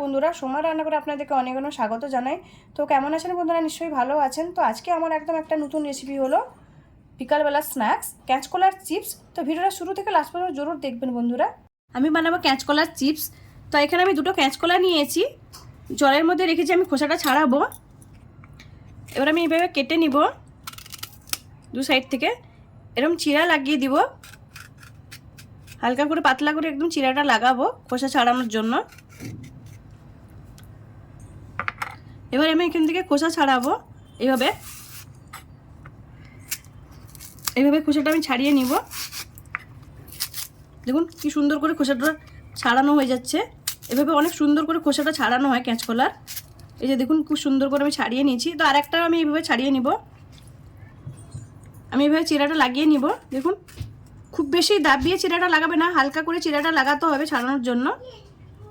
বন্ধুরা, সোমা রান্না করে আপনাদেরকে অনেক অনেক স্বাগত জানাই। তো কেমন আছেন বন্ধুরা? নিশ্চয়ই ভালো আছেন। তো আজকে আমার একদম একটা নতুন রেসিপি হলো বিকালবেলা স্ন্যাক্স কাঁচকলার চিপস। তো ভিডিওটা শুরু থেকে লাস্ট পর্যন্ত জরুর দেখবেন বন্ধুরা। আমি বানাবো কাঁচকলার চিপস। তো এখানে আমি দুটো কাঁচকলা নিয়েছি, জলের মধ্যে রেখেছি, আমি খোসাটা ছাড়াবো। এবার আমি এইভাবে কেটে নিব, দু সাইড থেকে এরকম চিরা লাগিয়ে দিব, হালকা করে পাতলা করে একদম চিরাটা লাগাবো খোসা ছাড়ানোর জন্য। এবার আমি এখান থেকে খোসা ছাড়াবো এইভাবে খোসাটা আমি ছাড়িয়ে নিব। দেখুন কি সুন্দর করে খোসাটা ছাড়ানো হয়ে যাচ্ছে। এভাবে অনেক সুন্দর করে খোসাটা ছাড়ানো হয় কাঁচকলার। এই যে দেখুন খুব সুন্দর করে আমি ছাড়িয়ে নিয়েছি। তো আরেকটা আমি এইভাবে ছাড়িয়ে নিব। আমি এইভাবে চিরাটা লাগিয়ে নিব। দেখুন খুব বেশি দাব দিয়ে চিরাটা লাগাবে না, হালকা করে চিরাটা লাগাতে হবে ছাড়ানোর জন্য।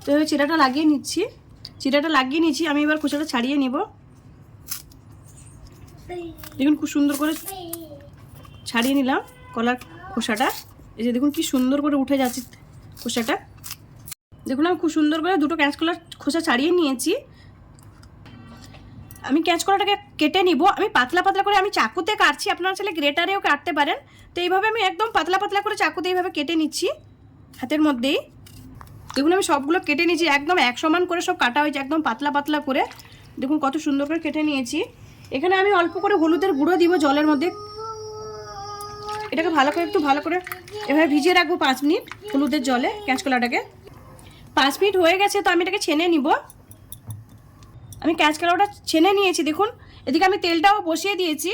তো এইভাবে চিরাটা লাগিয়ে নিচ্ছি। আমি এবার খোসাটা ছাড়িয়ে নিব। দেখুন খুব সুন্দর করে ছাড়িয়ে নিলাম কলার খোসাটা। এই যে দেখুন কি সুন্দর করে উঠে যাচ্ছে খোসাটা। দেখুন আমি খুব সুন্দর করে দুটো কাঁচকলার খোসা ছাড়িয়ে নিয়েছি। আমি কাঁচকলাটাকে কেটে নিব। আমি পাতলা পাতলা করে আমি চাকুতে কাটছি, আপনারা চাইলে গ্রেটারেও কাটতে পারেন। তো এইভাবে আমি একদম পাতলা পাতলা করে চাকুতে এইভাবে কেটে নিচ্ছি হাতের মধ্যেই। দেখুন আমি সবগুলো কেটে নিয়েছি, একদম এক সমান করে সব কাটা হয়েছে, একদম পাতলা পাতলা করে। দেখুন কত সুন্দর করে কেটে নিয়েছি। এখানে আমি অল্প করে হলুদের গুঁড়ো দিব জলের মধ্যে। এটাকে একটু ভালো করে এভাবে ভিজিয়ে রাখবো 5 মিনিট হলুদের জলে কাঁচকলাটাকে। 5 মিনিট হয়ে গেছে, তো আমি এটাকে ছেনে নিব। আমি কাঁচকলাটা ছেনে নিয়েছি। দেখুন এদিকে আমি তেলটাও বসিয়ে দিয়েছি।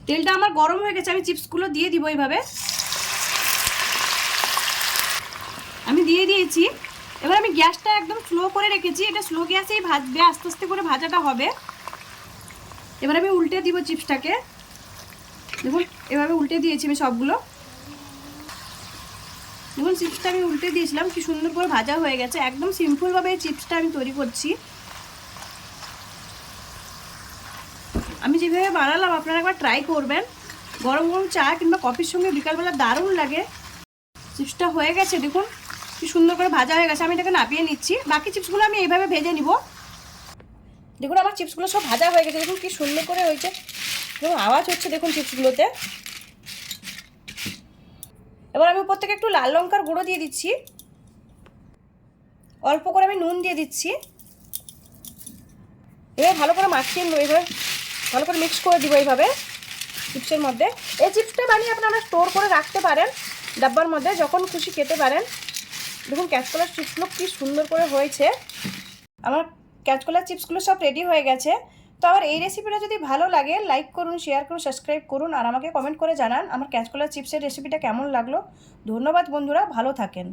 তেলটা আমার গরম হয়ে গেছে, আমি চিপসগুলো দিয়ে দিব। এইভাবে আমি দিয়ে দিয়েছি। এবার আমি গ্যাসটা একদম স্লো করে রেখেছি, এটা স্লো গ্যাসেই ভাজবে, আস্তে আস্তে করে ভাজাটা হবে। এবার আমি উল্টে দিব চিপসটাকে। দেখুন এভাবে উল্টে দিয়েছি আমি সবগুলো। দেখুন চিপসটা আমি উল্টে দিয়েছিলাম, কি সুন্দর করে ভাজা হয়ে গেছে। একদম সিম্পলভাবে এই চিপসটা আমি তৈরি করছি। আমি যেভাবে বানালাম আপনারা একবার ট্রাই করবেন। গরম গরম চা কিংবা কফির সঙ্গে বিকালবেলা দারুণ লাগে। চিপসটা হয়ে গেছে, দেখুন কি সুন্দর করে ভাজা হয়ে গেছে। আমি এটাকে নামিয়ে নিচ্ছি। বাকি চিপসগুলো আমি এইভাবে ভেজে নিব। দেখুন আমার চিপসগুলো সব ভাজা হয়ে গেছে। দেখুন কি সুন্দর করে হয়েছে, দেখুন আওয়াজ হচ্ছে দেখুন চিপসগুলোতে। এবার আমি উপর থেকে একটু লাল লঙ্কার গুঁড়ো দিয়ে দিচ্ছি, অল্প করে আমি নুন দিয়ে দিচ্ছি। এবার ভালো করে মাখিয়ে নেব, এবার ভালো করে মিক্স করে দিব এইভাবে চিপসের মধ্যে। এই চিপসটা বানিয়ে আপনারা স্টোর করে রাখতে পারেন ডাব্বার মধ্যে, যখন খুশি খেতে পারেন। দেখুন কাঁচকলার চিপসগুলো কি সুন্দর করে হয়েছে। আমার কাঁচকলার চিপসগুলো সব রেডি হয়ে গেছে। তো আমার এই রেসিপিটা যদি ভালো লাগে লাইক করুন, শেয়ার করুন, সাবস্ক্রাইব করুন, আর আমাকে কমেন্ট করে জানান আমার কাঁচকলার চিপসের রেসিপিটা কেমন লাগলো। ধন্যবাদ বন্ধুরা, ভালো থাকেন।